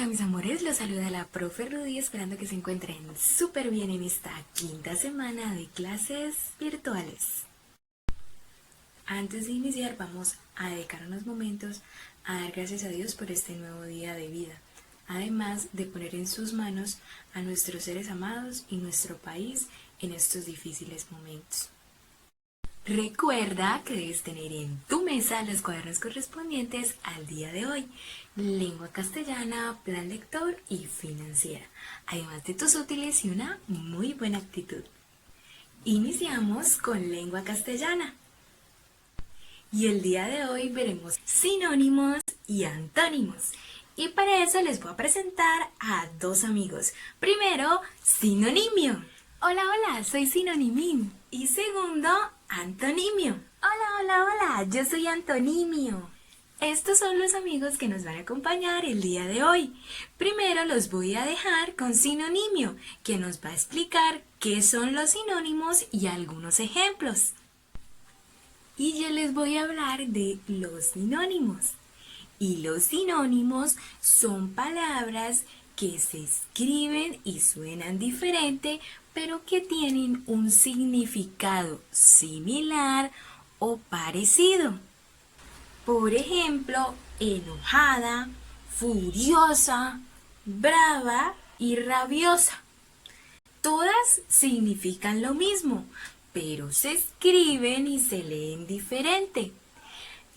mis amores, los saluda la profe Rudy, esperando que se encuentren súper bien en esta quinta semana de clases virtuales. Antes de iniciar vamos a dedicar unos momentos a dar gracias a Dios por este nuevo día de vida, además de poner en sus manos a nuestros seres amados y nuestro país en estos difíciles momentos. Recuerda que debes tener en tu mesa los cuadernos correspondientes al día de hoy, lengua castellana, plan lector y financiera, además de tus útiles y una muy buena actitud. Iniciamos con lengua castellana. Y el día de hoy veremos sinónimos y antónimos. Y para eso les voy a presentar a dos amigos. Primero, sinonimio. Hola, hola, soy sinonimín. Y segundo, antonimio. Hola, yo soy antonimio. Estos son los amigos que nos van a acompañar el día de hoy. Primero los voy a dejar con sinonimio, que nos va a explicar qué son los sinónimos y algunos ejemplos. Y yo les voy a hablar de los sinónimos. Y los sinónimos son palabras que se escriben y suenan diferente, pero que tienen un significado similar o parecido. Por ejemplo, enojada, furiosa, brava y rabiosa. Todas significan lo mismo, pero se escriben y se leen diferente.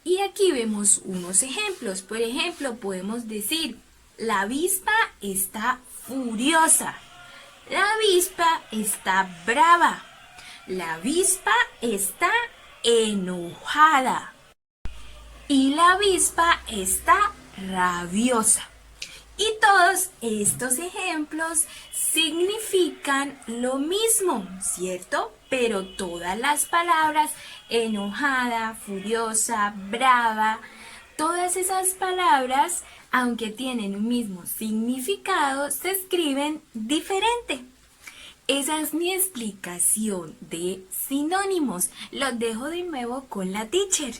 Y aquí vemos unos ejemplos. Por ejemplo, podemos decir, la avispa está furiosa. La avispa está brava. La avispa está enojada. Y la avispa está rabiosa. Y todos estos ejemplos significan lo mismo, ¿cierto? Pero todas las palabras, enojada, furiosa, brava, todas esas palabras, aunque tienen un mismo significado, se escriben diferente. Esa es mi explicación de sinónimos. Los dejo de nuevo con la teacher.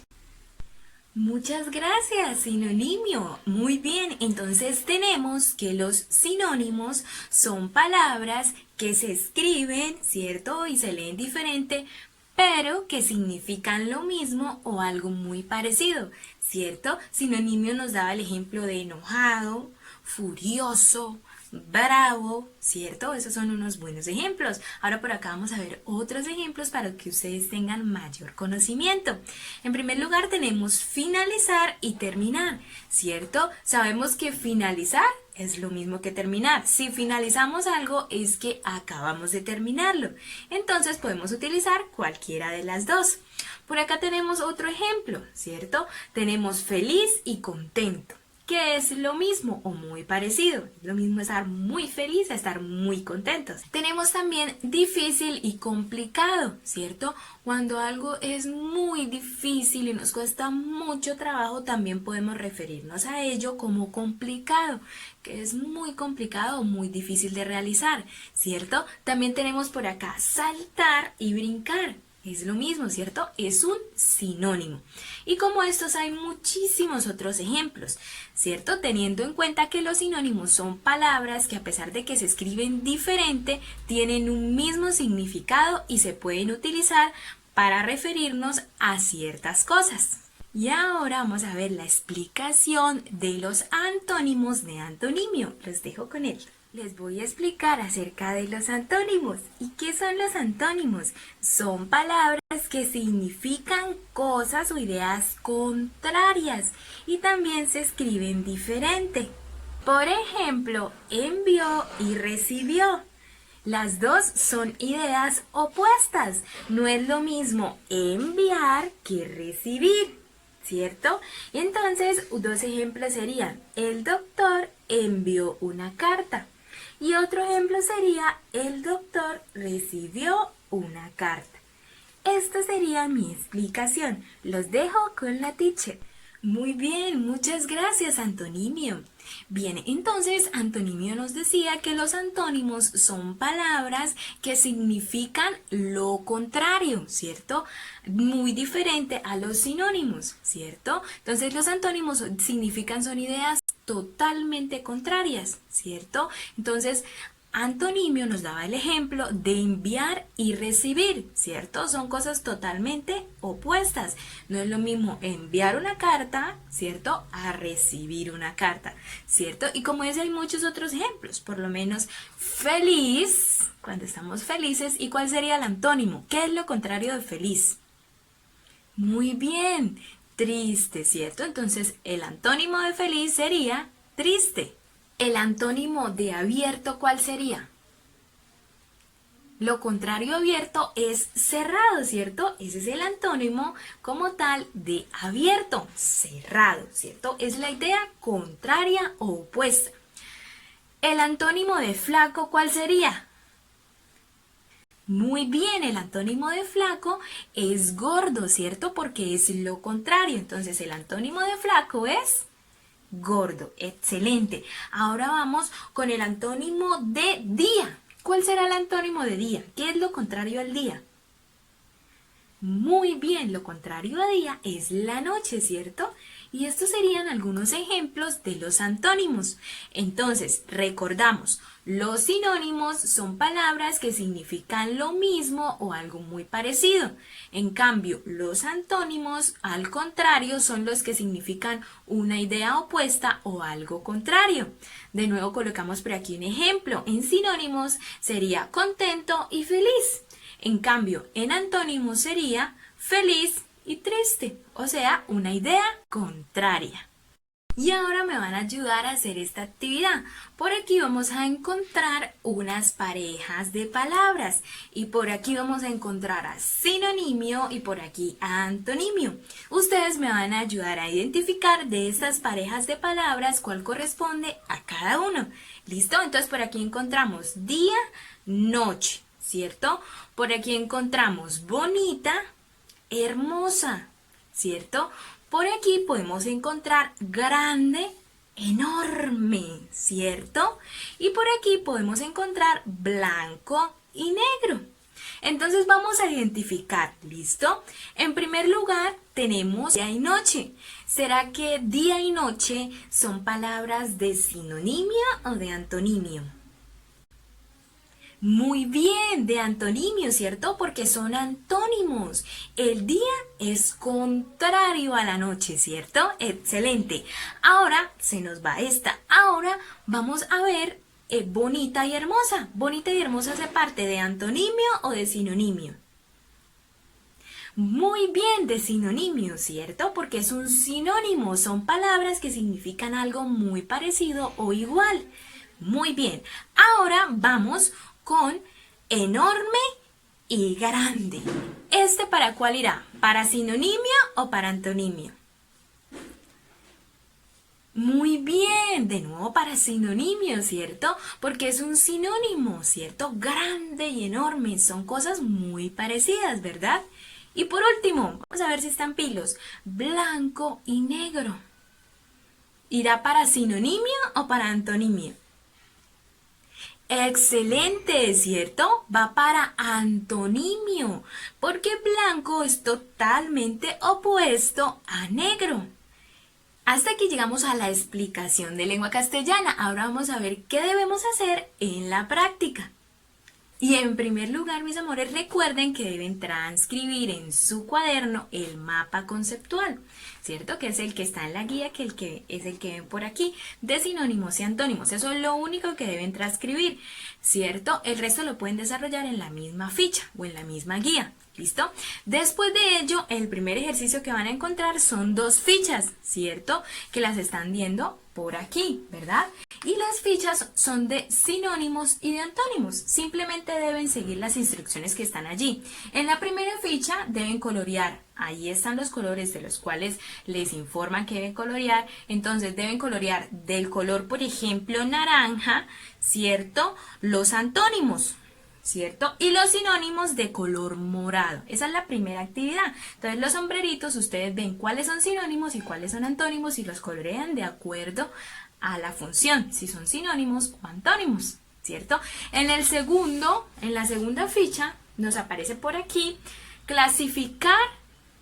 Muchas gracias, sinonimio. Muy bien, entonces tenemos que los sinónimos son palabras que se escriben, ¿cierto? Y se leen diferente, pero que significan lo mismo o algo muy parecido, ¿cierto? Sinonimio nos daba el ejemplo de enojado, furioso, bravo, ¿cierto? Esos son unos buenos ejemplos. Ahora por acá vamos a ver otros ejemplos para que ustedes tengan mayor conocimiento. En primer lugar tenemos finalizar y terminar, ¿cierto? Sabemos que finalizar es lo mismo que terminar. Si finalizamos algo es que acabamos de terminarlo. Entonces podemos utilizar cualquiera de las dos. Por acá tenemos otro ejemplo, ¿cierto? Tenemos feliz y contento, que es lo mismo o muy parecido. Lo mismo estar muy feliz a estar muy contentos. Tenemos también difícil y complicado, ¿cierto? Cuando algo es muy difícil y nos cuesta mucho trabajo, también podemos referirnos a ello como complicado, que es muy complicado o muy difícil de realizar, ¿cierto? También tenemos por acá saltar y brincar. Es lo mismo, ¿cierto? Es un sinónimo. Y como estos hay muchísimos otros ejemplos, ¿cierto? Teniendo en cuenta que los sinónimos son palabras que a pesar de que se escriben diferente, tienen un mismo significado y se pueden utilizar para referirnos a ciertas cosas. Y ahora vamos a ver la explicación de los antónimos de antonimio. Los dejo con él. Les voy a explicar acerca de los antónimos. ¿Y qué son los antónimos? Son palabras que significan cosas o ideas contrarias y también se escriben diferente. Por ejemplo, envió y recibió. Las dos son ideas opuestas. No es lo mismo enviar que recibir, ¿cierto? Entonces, dos ejemplos serían, el doctor envió una carta. Y otro ejemplo sería, el doctor recibió una carta. Esta sería mi explicación. Los dejo con la teacher. Muy bien, muchas gracias, Antonimio. Bien, entonces Antonimio nos decía que los antónimos son palabras que significan lo contrario, ¿cierto? Muy diferente a los sinónimos, ¿cierto? Entonces los antónimos significan, son ideas totalmente contrarias, ¿cierto? Entonces, Antonimio nos daba el ejemplo de enviar y recibir, ¿cierto? Son cosas totalmente opuestas. No es lo mismo enviar una carta, ¿cierto? A recibir una carta, ¿cierto? Y como ese hay muchos otros ejemplos, por lo menos feliz, cuando estamos felices, ¿y cuál sería el antónimo? ¿Qué es lo contrario de feliz? Muy bien, triste, ¿cierto? Entonces el antónimo de feliz sería triste. El antónimo de abierto, ¿cuál sería? Lo contrario a abierto es cerrado, ¿cierto? Ese es el antónimo como tal de abierto, cerrado, ¿cierto? Es la idea contraria o opuesta. El antónimo de flaco, ¿cuál sería? Muy bien, el antónimo de flaco es gordo, ¿cierto? Porque es lo contrario. Entonces el antónimo de flaco es gordo. Excelente. Ahora vamos con el antónimo de día. ¿Cuál será el antónimo de día? ¿Qué es lo contrario al día? Muy bien, lo contrario a día es la noche, ¿cierto? Y estos serían algunos ejemplos de los antónimos. Entonces, recordamos, los sinónimos son palabras que significan lo mismo o algo muy parecido. En cambio, los antónimos, al contrario, son los que significan una idea opuesta o algo contrario. De nuevo colocamos por aquí un ejemplo. En sinónimos sería contento y feliz. En cambio, en antónimos sería feliz y triste, o sea, una idea contraria. Y ahora me van a ayudar a hacer esta actividad. Por aquí vamos a encontrar unas parejas de palabras y por aquí vamos a encontrar a sinonimio y por aquí a antonimio. Ustedes me van a ayudar a identificar de estas parejas de palabras cuál corresponde a cada uno. ¿Listo? Entonces por aquí encontramos día, noche, ¿cierto? Por aquí encontramos bonita, hermosa, ¿cierto? Por aquí podemos encontrar grande, enorme, ¿cierto? Y por aquí podemos encontrar blanco y negro. Entonces vamos a identificar, ¿listo? En primer lugar tenemos día y noche. ¿Será que día y noche son palabras de sinonimio o de antonimio? Muy bien, de antonimio, ¿cierto? Porque son antónimos. El día es contrario a la noche, ¿cierto? Excelente. Ahora se nos va esta. Ahora vamos a ver bonita y hermosa. Bonita y hermosa hace parte de antonimio o de sinonimio. Muy bien, de sinonimio, ¿cierto? Porque es un sinónimo. Son palabras que significan algo muy parecido o igual. Muy bien. Ahora vamos con enorme y grande. ¿Este para cuál irá? ¿Para sinonimio o para antonimio? Muy bien, de nuevo para sinonimio, ¿cierto? Porque es un sinónimo, ¿cierto? Grande y enorme, son cosas muy parecidas, ¿verdad? Y por último, vamos a ver si están pilos. Blanco y negro. ¿Irá para sinonimio o para antonimio? Excelente, ¿cierto? Va para antonimio, porque blanco es totalmente opuesto a negro. Hasta aquí llegamos a la explicación de lengua castellana. Ahora vamos a ver qué debemos hacer en la práctica. Y en primer lugar, mis amores, recuerden que deben transcribir en su cuaderno el mapa conceptual, ¿cierto? Que es el que está en la guía, que es el que ven por aquí, de sinónimos y antónimos. Eso es lo único que deben transcribir, ¿cierto? El resto lo pueden desarrollar en la misma ficha o en la misma guía. ¿Listo? Después de ello, el primer ejercicio que van a encontrar son dos fichas, ¿cierto? Que las están viendo por aquí, ¿verdad? Y las fichas son de sinónimos y de antónimos. Simplemente deben seguir las instrucciones que están allí. En la primera ficha deben colorear. Ahí están los colores de los cuales les informan que deben colorear. Entonces deben colorear del color, por ejemplo, naranja, ¿cierto? Los antónimos. ¿cierto? Y los sinónimos de color morado. Esa es la primera actividad. Entonces los sombreritos, ustedes ven cuáles son sinónimos y cuáles son antónimos y los colorean de acuerdo a la función, si son sinónimos o antónimos, ¿cierto? En la segunda ficha, nos aparece por aquí, clasificar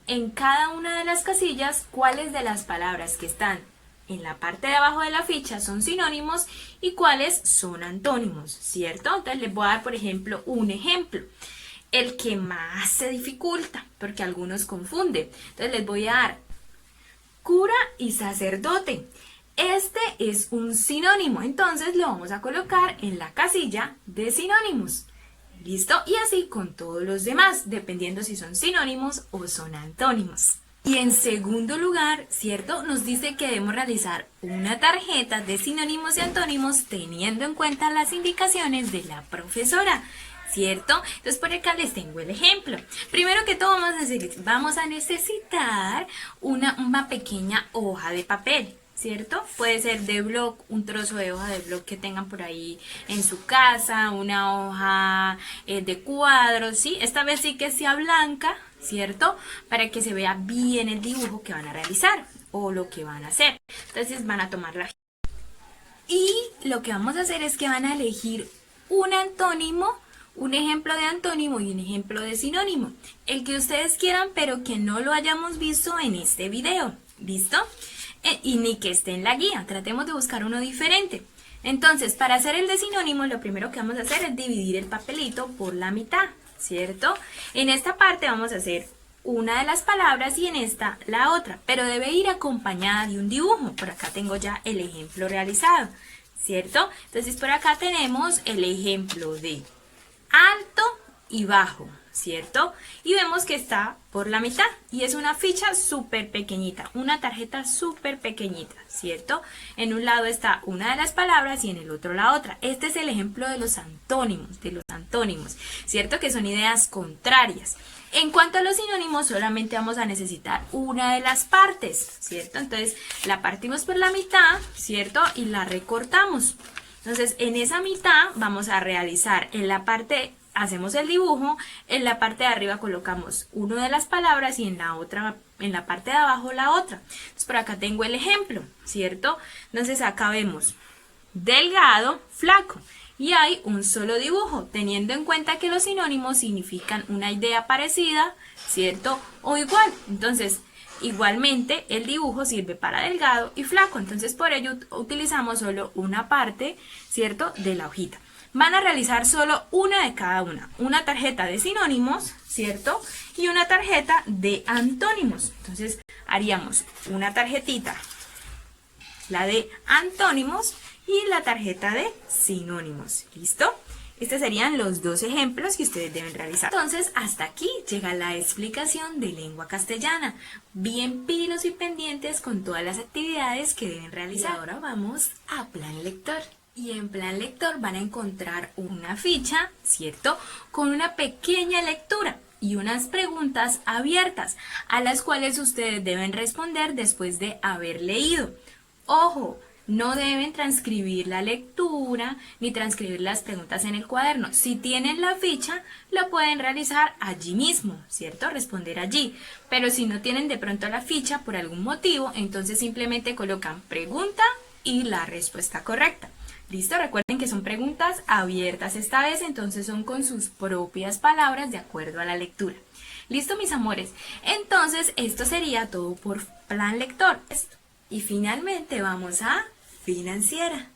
en cada una de las casillas cuáles de las palabras que están en la parte de abajo de la ficha son sinónimos y cuáles son antónimos, ¿cierto? Entonces les voy a dar, por ejemplo, un ejemplo. El que más se dificulta, porque algunos confunden. Entonces les voy a dar cura y sacerdote. Este es un sinónimo, entonces lo vamos a colocar en la casilla de sinónimos. ¿Listo? Y así con todos los demás, dependiendo si son sinónimos o son antónimos. Y en segundo lugar, ¿cierto? Nos dice que debemos realizar una tarjeta de sinónimos y antónimos teniendo en cuenta las indicaciones de la profesora, ¿cierto? Entonces por acá les tengo el ejemplo. Primero que todo vamos a necesitar una pequeña hoja de papel, ¿cierto? Puede ser de blog, un trozo de hoja de blog que tengan por ahí en su casa, una hoja de cuadros, ¿sí? Esta vez sí que sea blanca, ¿cierto? Para que se vea bien el dibujo que van a realizar o lo que van a hacer. Entonces van a tomar la... Y lo que vamos a hacer es que van a elegir un antónimo, un ejemplo de antónimo y un ejemplo de sinónimo. El que ustedes quieran, pero que no lo hayamos visto en este video. ¿Listo? Y ni que esté en la guía. Tratemos de buscar uno diferente. Entonces, para hacer el de sinónimo, lo primero que vamos a hacer es dividir el papelito por la mitad, ¿cierto? En esta parte vamos a hacer una de las palabras y en esta la otra, pero debe ir acompañada de un dibujo. Por acá tengo ya el ejemplo realizado, ¿cierto? Entonces, por acá tenemos el ejemplo de alto y bajo, ¿cierto? Y vemos que está por la mitad y es una ficha súper pequeñita, una tarjeta súper pequeñita, ¿cierto? En un lado está una de las palabras y en el otro la otra. Este es el ejemplo de los antónimos, ¿cierto? Que son ideas contrarias. En cuanto a los sinónimos, solamente vamos a necesitar una de las partes, ¿cierto? Entonces, la partimos por la mitad, ¿cierto? Y la recortamos. Entonces, en esa mitad vamos a realizar en la parte... Hacemos el dibujo, en la parte de arriba colocamos una de las palabras y en la otra, en la parte de abajo la otra. Entonces por acá tengo el ejemplo, ¿cierto? Entonces acá vemos delgado, flaco y hay un solo dibujo, teniendo en cuenta que los sinónimos significan una idea parecida, ¿cierto? O igual. Entonces igualmente el dibujo sirve para delgado y flaco, entonces por ello utilizamos solo una parte, ¿cierto? De la hojita. Van a realizar solo una de cada una tarjeta de sinónimos, ¿cierto? Y una tarjeta de antónimos. Entonces haríamos una tarjetita, la de antónimos y la tarjeta de sinónimos, ¿listo? Estos serían los dos ejemplos que ustedes deben realizar. Entonces, hasta aquí llega la explicación de lengua castellana. Bien pilos y pendientes con todas las actividades que deben realizar. Y ahora vamos a plan lector. Y en plan lector van a encontrar una ficha, ¿cierto? Con una pequeña lectura y unas preguntas abiertas a las cuales ustedes deben responder después de haber leído. Ojo, no deben transcribir la lectura ni transcribir las preguntas en el cuaderno. Si tienen la ficha, la pueden realizar allí mismo, ¿cierto? Responder allí. Pero si no tienen de pronto la ficha por algún motivo, entonces simplemente colocan pregunta y la respuesta correcta. ¿Listo? Recuerden que son preguntas abiertas esta vez, entonces son con sus propias palabras de acuerdo a la lectura. ¿Listo, mis amores? Entonces, esto sería todo por plan lector. Y finalmente vamos a financiera.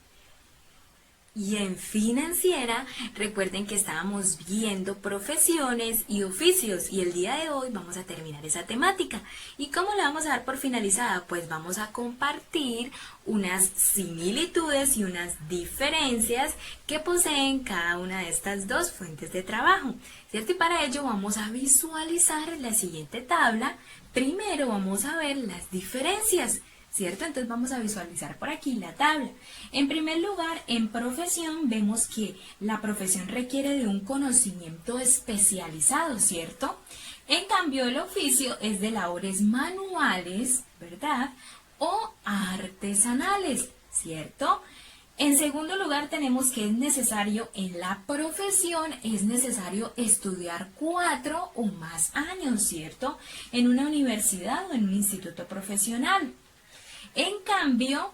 Y en financiera, recuerden que estábamos viendo profesiones y oficios y el día de hoy vamos a terminar esa temática. ¿Y cómo la vamos a dar por finalizada? Pues vamos a compartir unas similitudes y unas diferencias que poseen cada una de estas dos fuentes de trabajo, ¿cierto? Y para ello vamos a visualizar la siguiente tabla. Primero vamos a ver las diferencias, ¿cierto? Entonces vamos a visualizar por aquí la tabla. En primer lugar, en profesión vemos que la profesión requiere de un conocimiento especializado, ¿cierto? En cambio, el oficio es de labores manuales, ¿verdad? O artesanales, ¿cierto? En segundo lugar, tenemos que es necesario en la profesión, es necesario estudiar 4 o más años, ¿cierto? En una universidad o en un instituto profesional. En cambio,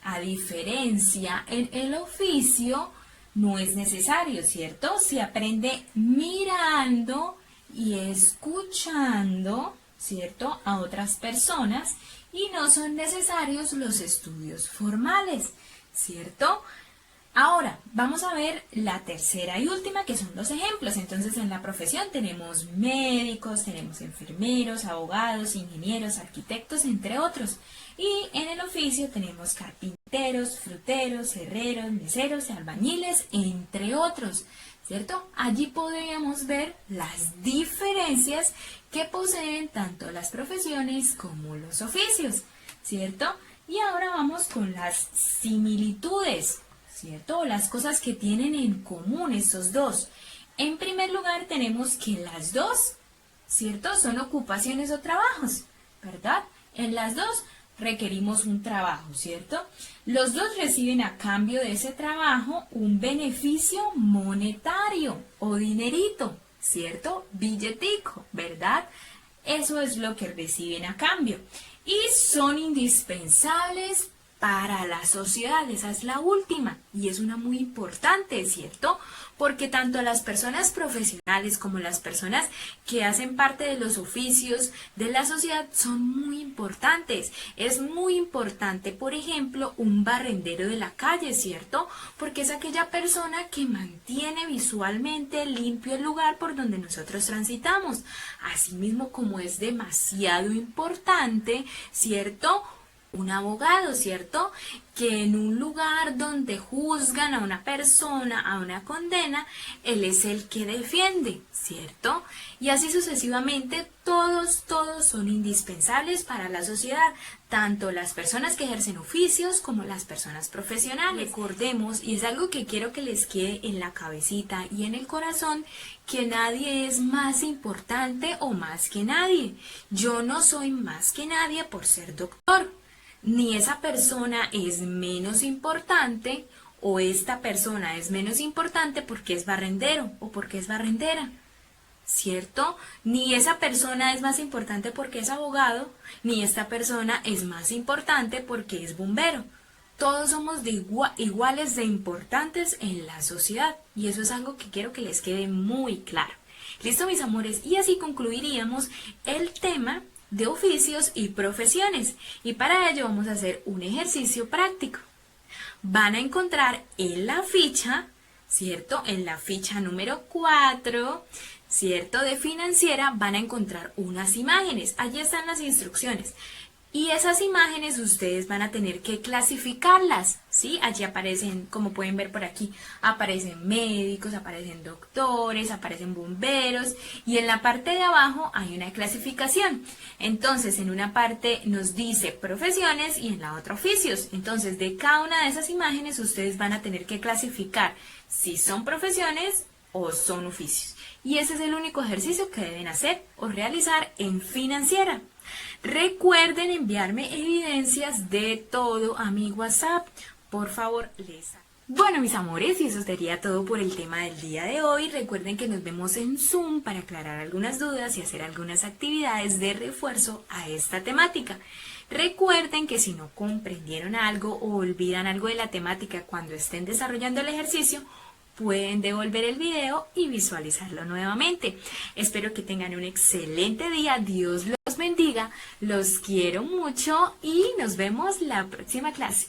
a diferencia, en el oficio no es necesario, ¿cierto? Se aprende mirando y escuchando, ¿cierto?, a otras personas y no son necesarios los estudios formales, ¿cierto? Ahora, vamos a ver la tercera y última, que son los ejemplos. Entonces, en la profesión tenemos médicos, tenemos enfermeros, abogados, ingenieros, arquitectos, entre otros. Y en el oficio tenemos carpinteros, fruteros, herreros, meseros, albañiles, entre otros, ¿cierto? Allí podríamos ver las diferencias que poseen tanto las profesiones como los oficios, ¿cierto? Y ahora vamos con las similitudes, ¿cierto? Las cosas que tienen en común estos dos. En primer lugar, tenemos que las dos, ¿cierto?, son ocupaciones o trabajos, ¿verdad? En las dos requerimos un trabajo, ¿cierto? Los dos reciben a cambio de ese trabajo un beneficio monetario o dinerito, ¿cierto? Billetico, ¿verdad? Eso es lo que reciben a cambio. Y son indispensables para la sociedad, esa es la última y es una muy importante, ¿cierto? Porque tanto las personas profesionales como las personas que hacen parte de los oficios de la sociedad son muy importantes. Es muy importante, por ejemplo, un barrendero de la calle, ¿cierto? Porque es aquella persona que mantiene visualmente limpio el lugar por donde nosotros transitamos. Asimismo, como es demasiado importante, ¿cierto?, un abogado, ¿cierto?, que en un lugar donde juzgan a una persona, a una condena, él es el que defiende, ¿cierto? Y así sucesivamente, todos son indispensables para la sociedad, tanto las personas que ejercen oficios como las personas profesionales. Recordemos, y es algo que quiero que les quede en la cabecita y en el corazón, que nadie es más importante o más que nadie. Yo no soy más que nadie por ser doctor. Ni esa persona es menos importante o esta persona es menos importante porque es barrendero o porque es barrendera, ¿cierto? Ni esa persona es más importante porque es abogado, ni esta persona es más importante porque es bombero. Todos somos iguales de importantes en la sociedad y eso es algo que quiero que les quede muy claro. Listo, mis amores, y así concluiríamos el tema de oficios y profesiones. Y para ello vamos a hacer un ejercicio práctico. Van a encontrar en la ficha, ¿cierto?, en la ficha número 4, ¿cierto?, de financiera, van a encontrar unas imágenes. Allí están las instrucciones. Y esas imágenes ustedes van a tener que clasificarlas, ¿sí? Allí aparecen, como pueden ver por aquí, aparecen médicos, aparecen doctores, aparecen bomberos y en la parte de abajo hay una clasificación. Entonces, en una parte nos dice profesiones y en la otra oficios. Entonces, de cada una de esas imágenes ustedes van a tener que clasificar si son profesiones o son oficios. Y ese es el único ejercicio que deben hacer o realizar en financiera. Recuerden enviarme evidencias de todo a mi WhatsApp. Por favor, Bueno, mis amores, y eso sería todo por el tema del día de hoy. Recuerden que nos vemos en Zoom para aclarar algunas dudas y hacer algunas actividades de refuerzo a esta temática. Recuerden que si no comprendieron algo o olvidan algo de la temática cuando estén desarrollando el ejercicio, pueden devolver el video y visualizarlo nuevamente. Espero que tengan un excelente día. Dios los bendiga. Los quiero mucho y nos vemos la próxima clase.